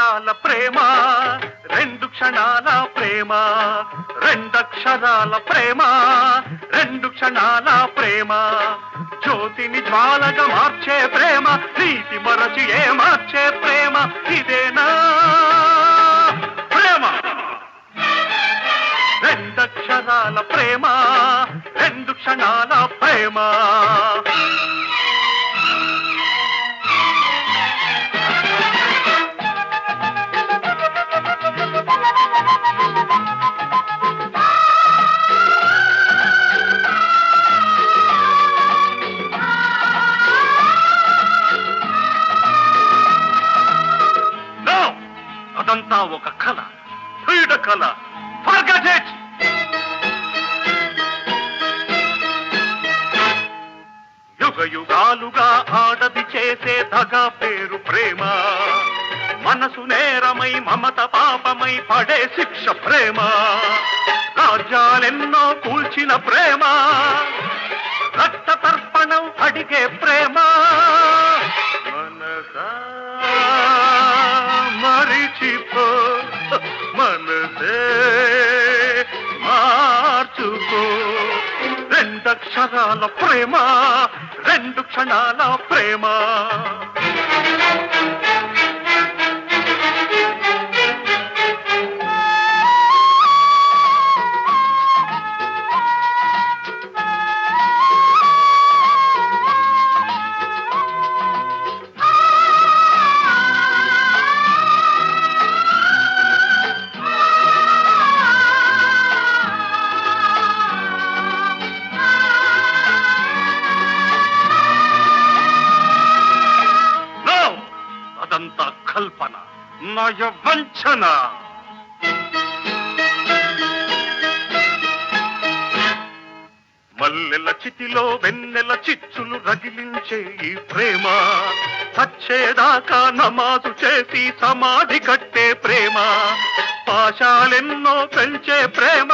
క్షరాల ప్రేమ, రెండు క్షణాల ప్రేమ, రెండక్షరాల ప్రేమ, రెండు క్షణాల ప్రేమ, జ్యోతిని జ్వాలగా మార్చే ప్రేమ, నీతి మరచి మార్చే ప్రేమ, ఇదేనా ప్రేమ? రెండక్షరాల ప్రేమ, రెండు క్షణాల ప్రేమ. అదంతా ఒక కళ, క్రీడ కళ. Forget it! యుగ యుగాలుగా ఆడది చేసే దగా పేరు ప్రేమ, మనసు నేరమై మమత పాపమై పడే శిక్ష ప్రేమ, రాజ్యాలెన్నో కూల్చిన ప్రేమ, రక్త తర్పణం అడిగే ప్రేమ, మనసా మరిచిపో మనసే మార్చుకో. రెండక్షరాల ప్రేమ, రెండు క్షణాల ప్రేమ. అదంతా కల్పన, నయ వంచన. మల్లెల చితిలో వెన్నెల చిచ్చులు రగిలించే ఈ ప్రేమ, చచ్చేదాకా నమాజు చేసి సమాధి కట్టే ప్రేమ, పాశాలెన్నో పెంచే ప్రేమ,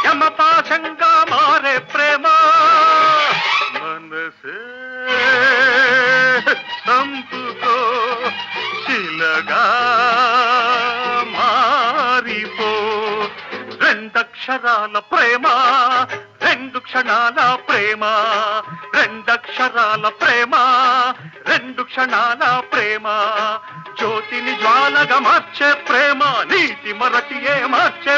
యమపాశంగా మారే ప్రేమ, మనసే సంపుకో శిలగా మారిపో. రెండక్షరాల ప్రేమ, రెండు క్షణాల ప్రేమ, రెండక్షరాల ప్రేమ, రెండు క్షణాల ప్రేమ, జ్యోతిని జ్వాలగా మార్చే ప్రేమ, నీతి మరచి మార్చే